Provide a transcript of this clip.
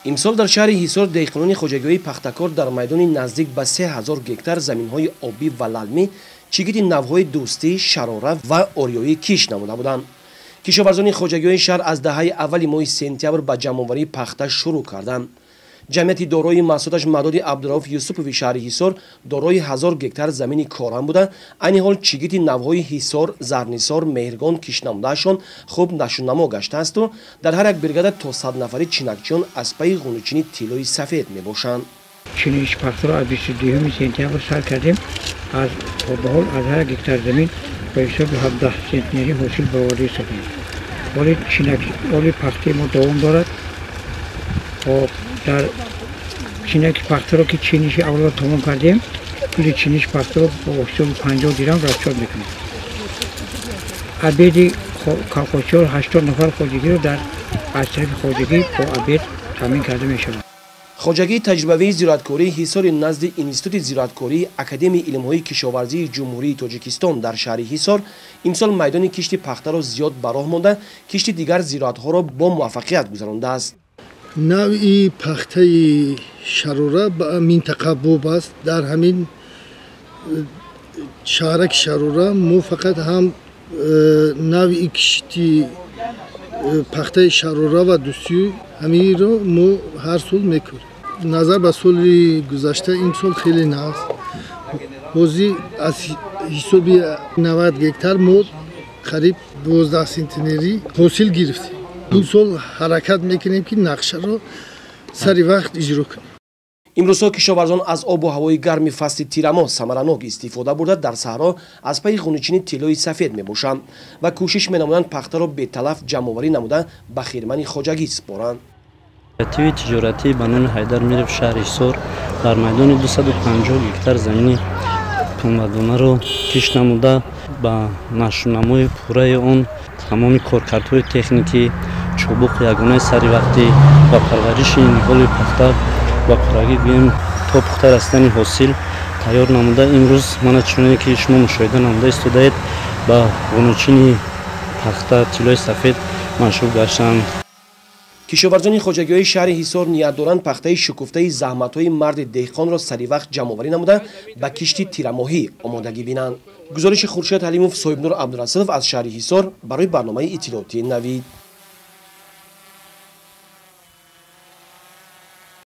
امسال در شهر حصار دهقانان خوجگی‌های پختکار در میدان نزدیک به 3000 گکتار زمین‌های آبی و للمی چیگیت نوهای دوستی، شراره و اوریوی کیش نموده بودند. کشاورزان خوجگی‌های شهر از دهه اول ماه سپتامبر به جمع‌آوری پخته شروع کردند. جمعیت دارای محصولات مداد عبدالرؤوف یوسفوی شهر حصار دارای 1000 گکتار زمین کارم بوده. این حال چیگیت نوهای حصار، زرنیسار، مهرگان کشنامدهشان خوب نشونما گشته است و در هر یک بریگاد تا 100 نفری چینکچیان از پی غنوچینی طلای سفید میباشند. چینش پخته را از 22 سپتامبر شروع کردیم. از حال از هر گکتار زمین به حساب 17 سنتنری حاصل برآورده شدیم. ولی چینک پخته ما دوام دارد. و در چینک پخته را که چینش اول را تمام کردیم، کل چینش پخته را با حساب 50 درم رشد میکنیم. عبید کالخوچی‌ها 80 نفر خوجگی را در از طریق خوجگی با عبید تامین کرده میشود. خوجگی تجربه‌ای زراعتکاری حصار نزد انستیتوت زراعتکاری اکادمی علم‌های کشاورزی جمهوری تاجیکستان در شهر حصار امسال میدان کشت پخته را زیاد به راه مانده، کشت دیگر زراعت‌ها را با موفقیت گذرانده است. نوعی پخته شراره به منطقه بوب است. در همین شهرک شراره ما فقط هم نوعی کشتی پخته شراره و دوستی همین رو ما هر سال میکنیم. نظر به سال گذشته این سال خیلی نه است. بازی از حساب 90 گکتار ما قریب 12 سنتنری حاصل گرفتیم. این سال حرکت میکنیم که نقشه رو سری وقت اجرا کنیم. امروزها کشاورزان از آب و هوای گرم فصل تیرما ثمرناک استفاده برده در صحرا از پی غنوچینی طلای سفید میباشند و کوشش مینمودند پخته را به تلف جمع‌آوری نموده به خیرمن خوجگی سپارند. تیوی تجارتی بنان حیدر میرف شهر حصار در میدان 250 گکتار زمین پنبه‌دانه را کش نموده با نشونامای پوره آن تمام کارکردهای تکنیکی چوبوق یگانه سری وقتی و پرورش نهال پخته و پورگی گویم تا پخته رسیدن حاصل تیار نموده. امروز من چنانه که شما مشاهده نموده استودید با غنوچینی پخته طلای سفید مشغول گشتند. کشاورزان خوجگی‌های شهر حصار نیت دارند پخته شکفته زحمت‌های مرد دهقان را سری وقت جمع‌آوری نموده به کشت تیرماهی آمادگی بینند. گزارش خورشید حلیموف، صاحب نور عبدالرسول از شهر حصار برای برنامه اطلاعاتی نوید.